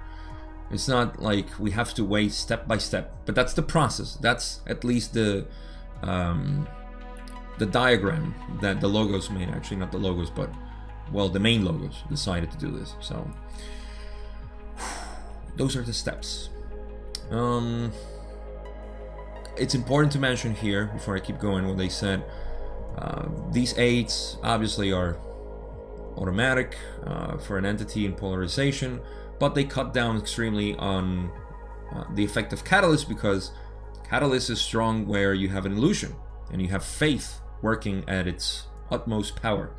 It's not like we have to wait step by step. But that's the process. That's at least the diagram that the logos made. Actually, not the logos, but, well, the main logos decided to do this. So, those are the steps. It's important to mention here, before I keep going, what they said. These aids obviously are automatic for an entity in polarization, but they cut down extremely on the effect of catalyst, because catalyst is strong where you have an illusion and you have faith working at its utmost power.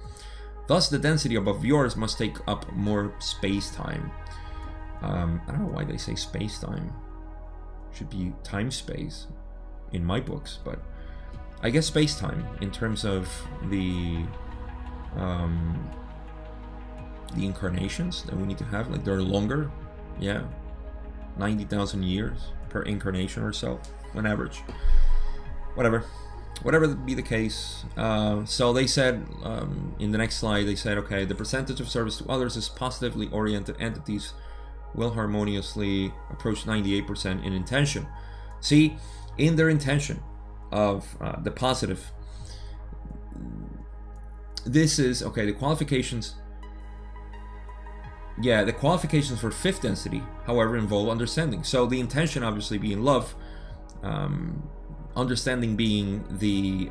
Thus, the density above yours must take up more space-time. I don't know why they say space-time. Should be time-space in my books, but I guess space-time in terms of the incarnations that we need to have. Like, they're longer. Yeah. 90,000 years per incarnation or so, on average. Whatever be the case. So they said, in the next slide, they said, okay, the percentage of service to others is positively oriented entities will harmoniously approach 98% in intention. See, in their intention of the positive, this is, okay, the qualifications. Yeah, the qualifications for 5th density, however, involve understanding. So the intention obviously being love, understanding being the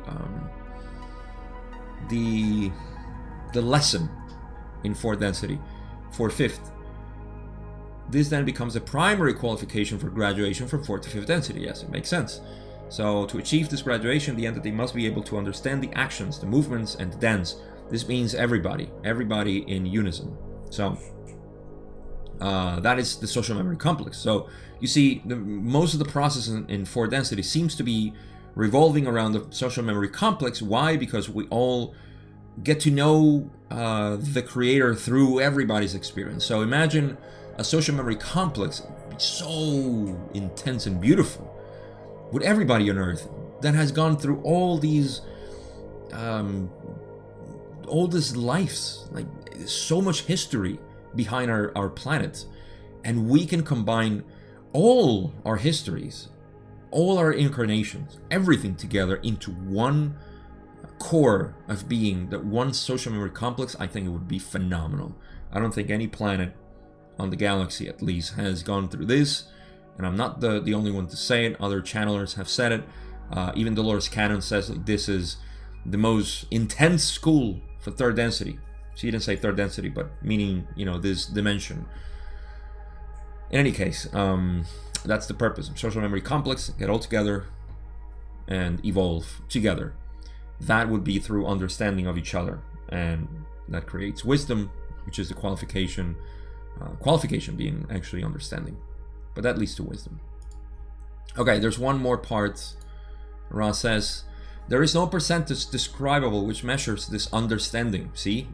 lesson in 4th density. For 5th, this then becomes a primary qualification for graduation from 4th to 5th density. Yes, it makes sense. So to achieve this graduation, the entity must be able to understand the actions, the movements, and the dance. This means everybody in unison. So that is the social memory complex. So you see, most of the process in 4th density seems to be revolving around the social memory complex. Why? Because we all get to know the creator through everybody's experience. So imagine a social memory complex so intense and beautiful with everybody on Earth that has gone through all these lives, like so much history behind our planet, and we can combine all our histories, all our incarnations, everything together into one core of being, that one social memory complex. I think it would be phenomenal. I don't think any planet on the galaxy, at least, has gone through this, and I'm not the only one to say it. Other channelers have said it. Even Dolores Cannon says, like, this is the most intense school for 3rd density. She didn't say third density, but meaning, you know, this dimension. In any case, that's the purpose. Social memory complex, get all together and evolve together. That would be through understanding of each other, and that creates wisdom, which is the qualification being actually understanding, but that leads to wisdom. Okay, there's one more part. Ra says, there is no percentage describable which measures this understanding. See,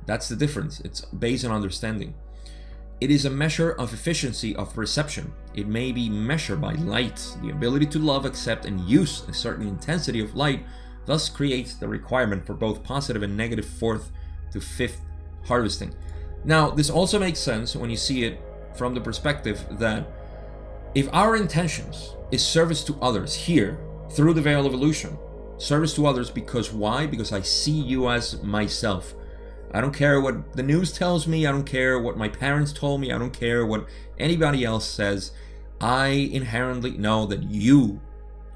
that's the difference. It's based on understanding. It is a measure of efficiency of perception. It may be measured by light. The ability to love, accept, and use a certain intensity of light thus creates the requirement for both positive and negative fourth to fifth harvesting. Now, this also makes sense when you see it from the perspective that if our intentions is service to others here through the veil of illusion, service to others because why? Because I see you as myself. I don't care what the news tells me. I don't care what my parents told me. I don't care what anybody else says. I inherently know that you,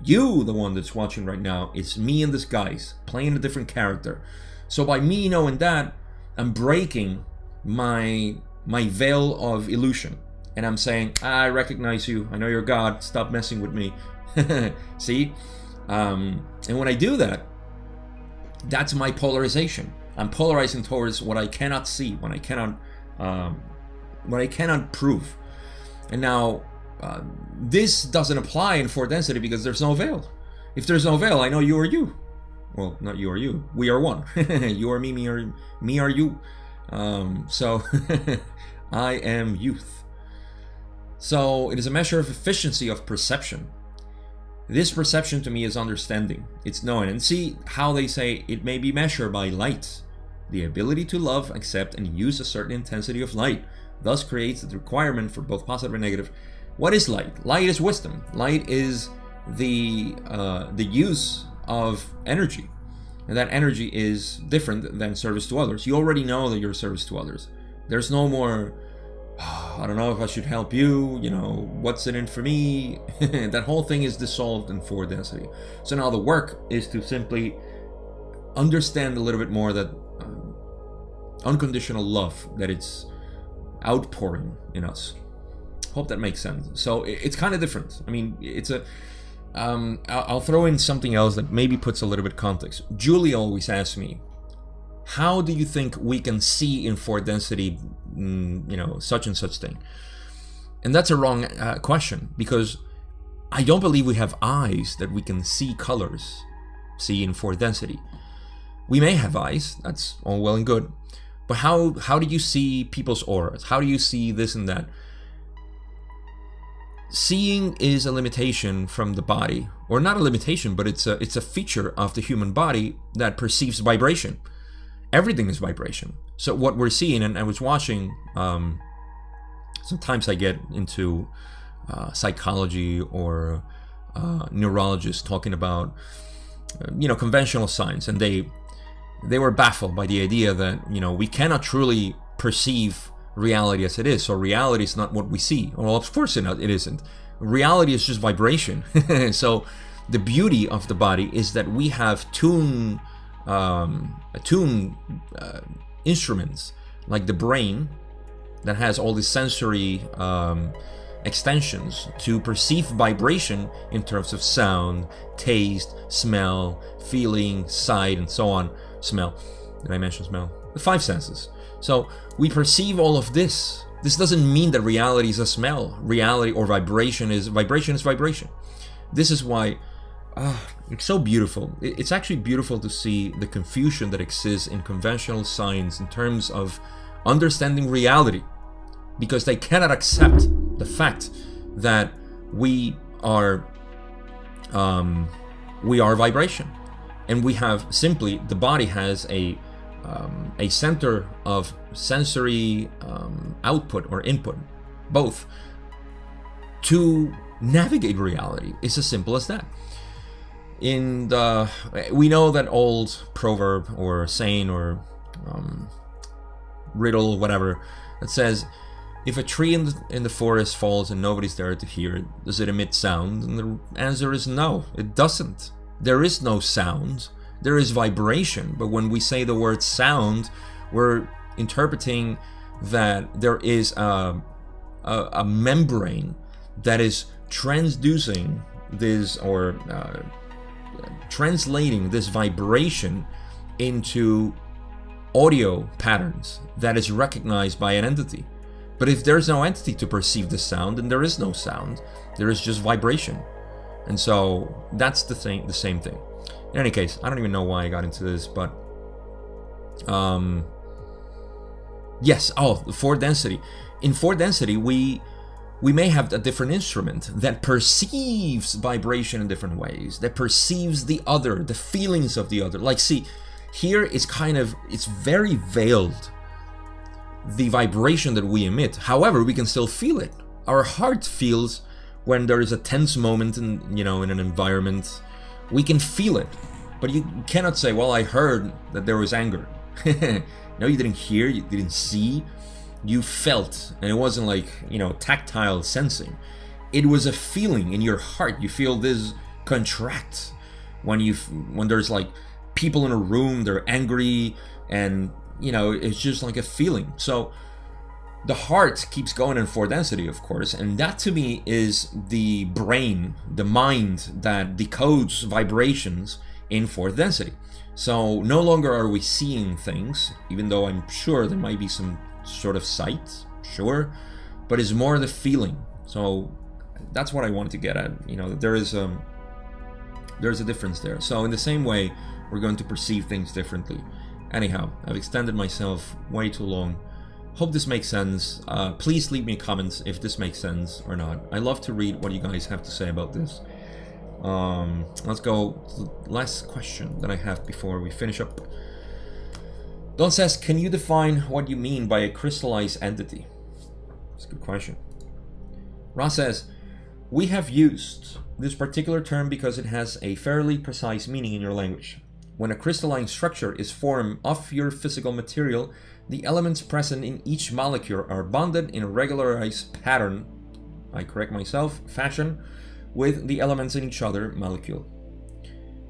the one that's watching right now, is me in disguise, playing a different character. So by me knowing that, I'm breaking my veil of illusion. And I'm saying, I recognize you. I know you're God. Stop messing with me. See? And when I do that, that's my polarization. I'm polarizing towards what I cannot see, what I cannot prove. And now, this doesn't apply in fourth density because there's no veil. If there's no veil, I know you are you. Well, not you or you. We are one. You are me, me are you. So I am youth. So it is a measure of efficiency of perception. This perception to me is understanding. It's knowing. And see how they say it may be measured by light. The ability to love, accept, and use a certain intensity of light thus creates the requirement for both positive and negative. What is light? Light is wisdom. Light is the use of energy. And that energy is different than service to others. You already know that you're service to others. There's no more, I don't know if I should help you, you know, what's it in for me? That whole thing is dissolved in fourth density. So now the work is to simply understand a little bit more that unconditional love that it's outpouring in us. Hope that makes sense. So it's kind of different. I mean, it's a I'll throw in something else that maybe puts a little bit context. Julie always asks me, how do you think we can see in fourth density, you know, such and such thing? And that's a wrong question, because I don't believe we have eyes that we can see colors, see in fourth density. We may have eyes, that's all well and good, but how do you see people's auras? How do you see this and that? Seeing is a limitation from the body, or not a limitation, but it's a feature of the human body that perceives vibration. Everything is vibration. So what we're seeing, and I was watching, sometimes I get into psychology or neurologists talking about, you know, conventional science, and they were baffled by the idea that, you know, we cannot truly perceive reality as it is. So reality is not what we see. Well, of course it isn't. Reality is just vibration. So the beauty of the body is that we have tuned instruments like the brain that has all these sensory extensions to perceive vibration in terms of sound, taste, smell, feeling, sight, and so on. Smell. Did I mention smell? The five senses. So we perceive all of this. This doesn't mean that reality is a smell. Reality or vibration is vibration. This is why it's so beautiful. It's actually beautiful to see the confusion that exists in conventional science in terms of understanding reality, because they cannot accept the fact that we are vibration, and we have simply, the body has a center of sensory output or input, both, to navigate reality. It's as simple as that. We know that old proverb or saying or riddle, whatever, that says, if a tree in the forest falls and nobody's there to hear it, does it emit sound? And the answer is no, it doesn't. There is no sound. There is vibration. But when we say the word sound, We're interpreting that there is a membrane that is transducing this, or translating this vibration into audio patterns that is recognized by an entity. But if there's no entity to perceive the sound, then there is no sound. There is just vibration. And so that's the same thing. In any case, I don't even know why I got into this, but yes, for density. In for density, we may have a different instrument that perceives vibration in different ways, that perceives the other, the feelings of the other. Like, see, here is it's very veiled, the vibration that we emit. However, we can still feel it. Our heart feels when there is a tense moment in an environment. We can feel it, but you cannot say, well, I heard that there was anger. No, you didn't hear, you didn't see, you felt. And it wasn't like, tactile sensing. It was a feeling in your heart. You feel this contract when there's like people in a room, they're angry, and it's just like a feeling. So the heart keeps going in for density, of course, and that to me is the brain, the mind that decodes vibrations in fourth density. So no longer are we seeing things, even though I'm sure there might be some sort of sight, sure, but it's more the feeling. So that's what I wanted to get at. There's a difference there. So in the same way, we're going to perceive things differently. Anyhow, I've extended myself way too long. Hope this makes sense. Please leave me comments if this makes sense or not. I love to read what you guys have to say about this. Let's go to the last question that I have before we finish up. Don says, can you define what you mean by a crystallized entity? That's a good question. Ross says, we have used this particular term because it has a fairly precise meaning in your language. When a crystalline structure is formed of your physical material, the elements present in each molecule are bonded in a regularized pattern, I correct myself, fashion, with the elements in each other molecule.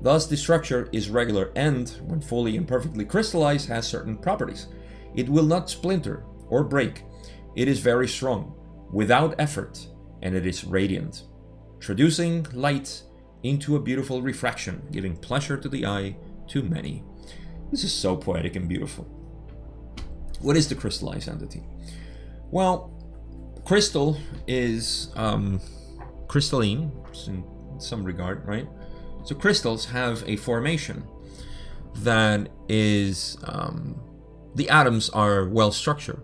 Thus, the structure is regular and, when fully and perfectly crystallized, has certain properties. It will not splinter or break. It is very strong, without effort, and it is radiant, traducing light into a beautiful refraction, giving pleasure to the eye to many. This is so poetic and beautiful. What is the crystallized entity? Well, crystal is crystalline in some regard, right? So crystals have a formation that is, the atoms are well structured.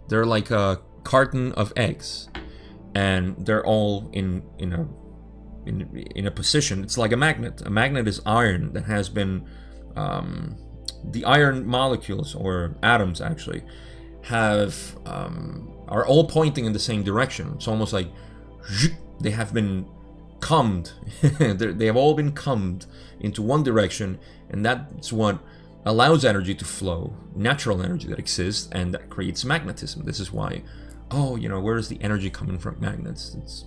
They're like a carton of eggs, and they're all in a position. It's like a magnet. A magnet is iron that has been, the iron molecules, or atoms actually, are all pointing in the same direction. It's almost like they have been combed. They have all been combed into one direction, and that's what allows energy to flow, natural energy that exists, and that creates magnetism. This is why, where is the energy coming from? Magnets. It's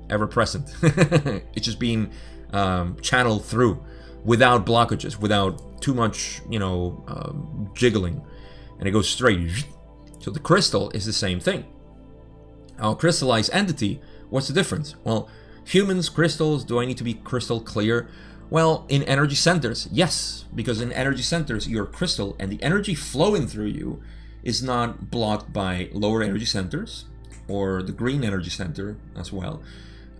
ever present. It's just being channeled through without blockages, without too much, jiggling, and it goes straight. So the crystal is the same thing. Our crystallized entity, what's the difference? Well, humans, crystals, do I need to be crystal clear? Well, in energy centers, yes, because in energy centers, you're crystal, and the energy flowing through you is not blocked by lower energy centers, or the green energy center as well.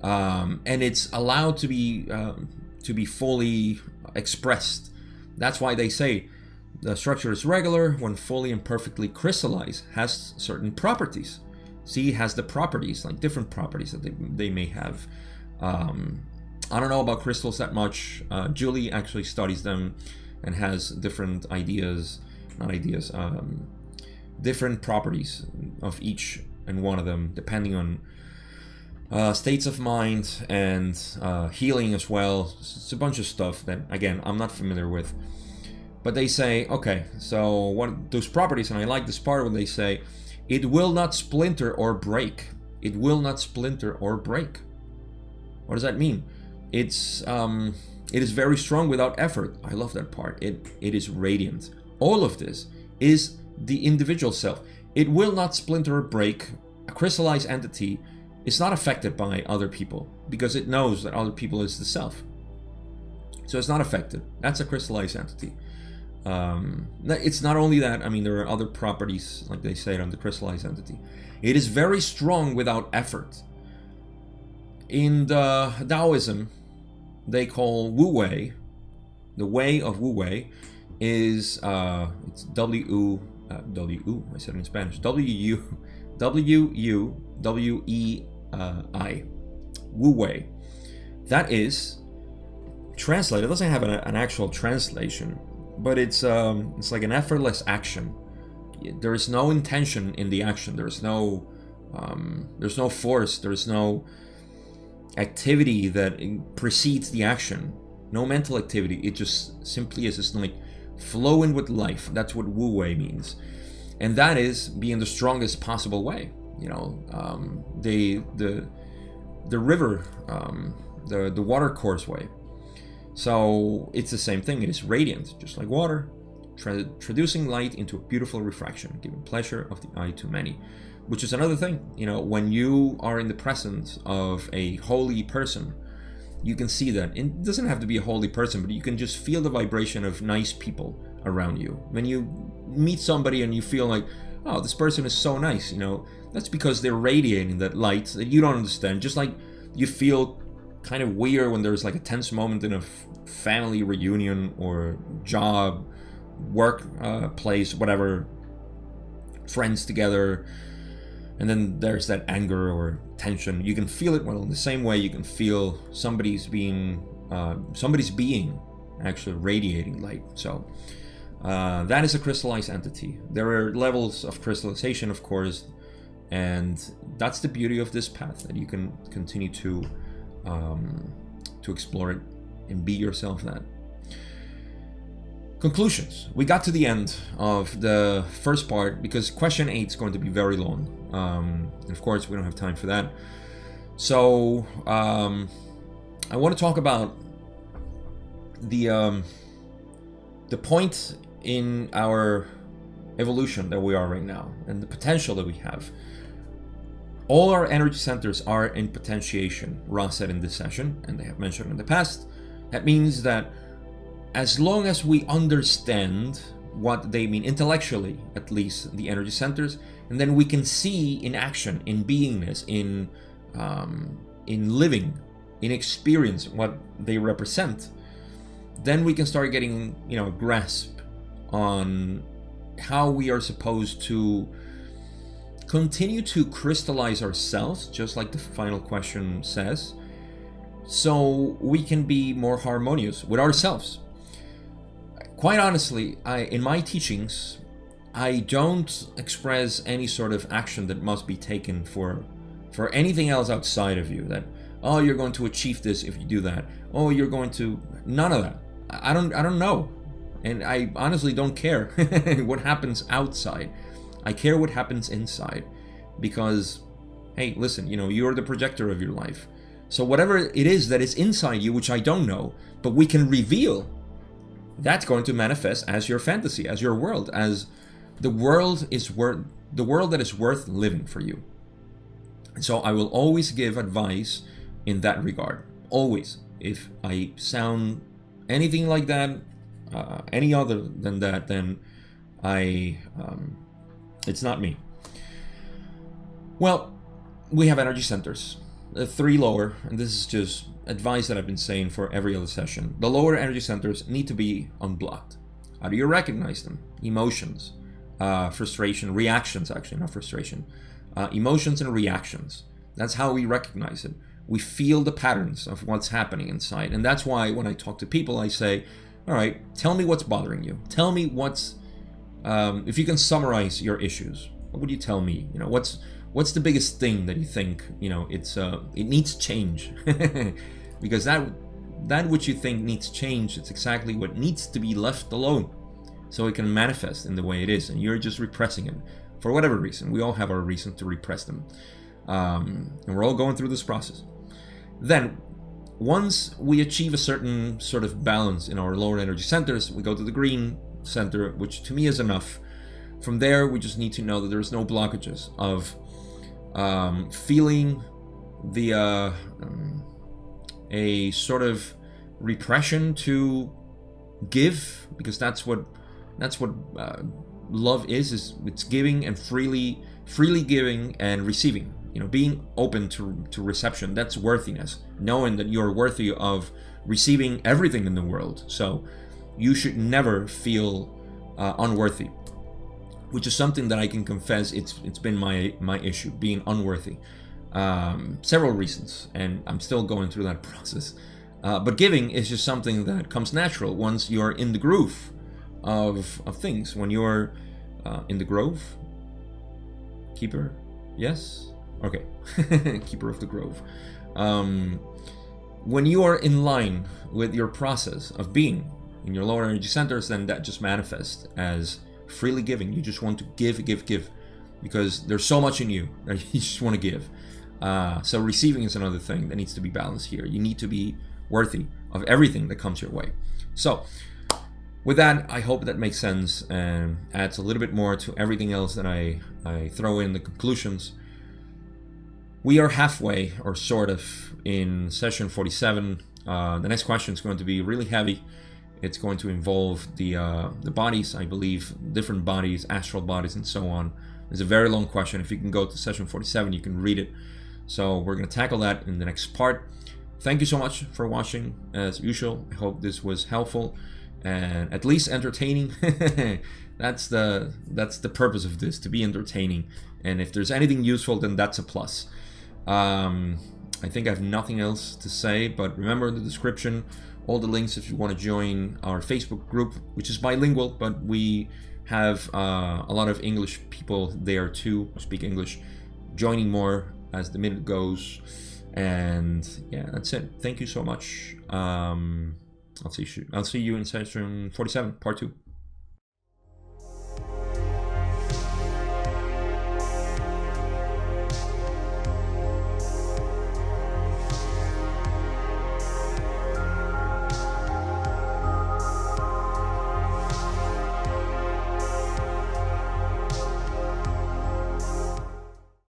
And it's allowed to be fully expressed. That's why they say the structure is regular when fully and perfectly crystallized, has certain properties. See, it has the properties, like different properties that they may have. I don't know about crystals that much. Julie actually studies them and has different different properties of each and one of them, depending on states of mind and healing as well. It's a bunch of stuff that, again, I'm not familiar with. But they say, okay, so what those properties, and I like this part when they say, it will not splinter or break. It will not splinter or break. What does that mean? It is very strong without effort. I love that part. It is radiant. All of this is the individual self. It will not splinter or break. A crystallized entity is not affected by other people because it knows that other people is the self. So it's not affected. That's a crystallized entity. It's not only that, I mean, there are other properties, like they say, on the crystallized entity. It is very strong without effort. In the Taoism, they call Wu Wei, the way of Wu Wei is, it's W-U, I said it in Spanish, W-U-W-E-I, Wu Wei. That is, translated, it doesn't have an actual translation, but it's like an effortless action. There is no intention in the action. There's no force. There's no activity that precedes the action. No mental activity. It just simply is just like flowing with life. That's what Wu Wei means, and that is being the strongest possible way. You know, the river, the water course way. So it's the same thing. It is radiant, just like water, traducing light into a beautiful refraction, giving pleasure of the eye to many. Which is another thing, you know, when you are in the presence of a holy person, you can see that. It doesn't have to be a holy person, but you can just feel the vibration of nice people around you. When you meet somebody and you feel like, oh, this person is so nice, you know, that's because they're radiating that light that you don't understand. Just like you feel kind of weird when there's like a tense moment in a family reunion or job, work place, whatever, friends together, and then there's that anger or tension. You can feel it. Well, in the same way you can feel somebody's being actually radiating light. So that is a crystallized entity. There are levels of crystallization, of course, and that's the beauty of this path, that you can continue to explore it and be yourself that. Conclusions. We got to the end of the first part because question 8 is going to be very long. And of course, we don't have time for that. So I want to talk about the point in our evolution that we are right now and the potential that we have. All our energy centers are in potentiation, Ross said in this session, and they have mentioned in the past. That means that as long as we understand what they mean, intellectually at least, the energy centers, and then we can see in action, in beingness, in living, in experience what they represent, then we can start getting, you know, a grasp on how we are supposed to continue to crystallize ourselves, just like the final question says, so we can be more harmonious with ourselves. Quite honestly, in my teachings, I don't express any sort of action that must be taken for anything else outside of you. That, oh, you're going to achieve this if you do that. Oh, you're going to... None of that. I don't know. And I honestly don't care what happens outside. I care what happens inside. Because, hey, listen, you know, you're the projector of your life. So whatever it is that is inside you, which I don't know, but we can reveal, that's going to manifest as your fantasy, as your world, as the world that is worth living for you. So I will always give advice in that regard. Always. If I sound anything like that, any other than that, then it's not me. Well, we have energy centers. 3 lower, and this is just advice that I've been saying for every other session. The lower energy centers need to be unblocked. How do you recognize them? Emotions, frustration, reactions, actually, not frustration. Emotions and reactions. That's how we recognize it. We feel the patterns of what's happening inside. And that's why when I talk to people, I say, all right, tell me what's bothering you. Tell me what's, if you can summarize your issues, what would you tell me? You know, what's the biggest thing that you think, you know, it needs change? Because that which you think needs change, it's exactly what needs to be left alone, so it can manifest in the way it is, and you're just repressing it for whatever reason. We all have our reason to repress them, and we're all going through this process. Then, once we achieve a certain sort of balance in our lower energy centers, we go to the green center, which to me is enough. from there, we just need to know that there's no blockages of feeling the a sort of repression to give, because that's what love is it's giving and freely giving and receiving. You know, being open to reception, that's worthiness, knowing that you're worthy of receiving everything in the world. So you should never feel unworthy, which is something that I can confess it's been my issue, being unworthy. Several reasons, and I'm still going through that process. But giving is just something that comes natural once you're in the groove of things. When you're in the grove, keeper, yes? Okay, keeper of the grove. When you are in line with your process of being in your lower energy centers, then that just manifests as freely giving. You just want to give, because there's so much in you that you just want to give. So receiving is another thing that needs to be balanced here. You need to be worthy of everything that comes your way. So with that, I hope that makes sense and adds a little bit more to everything else that I throw in the conclusions. We are halfway, or sort of, in session 47. The next question is going to be really heavy. It's going to involve the bodies, I believe, different bodies, astral bodies, and so on. It's a very long question. If you can go to session 47, you can read it. So we're going to tackle that in the next part. Thank you so much for watching, as usual. I hope this was helpful and at least entertaining. That's the purpose of this, to be entertaining. And if there's anything useful, then that's a plus. I think I have nothing else to say, but remember the description, all the links if you want to join our Facebook group, which is bilingual, but we have a lot of English people there too, who speak English, joining more as the minute goes. And yeah, that's it. Thank you so much. I'll see you in session 47, part 2.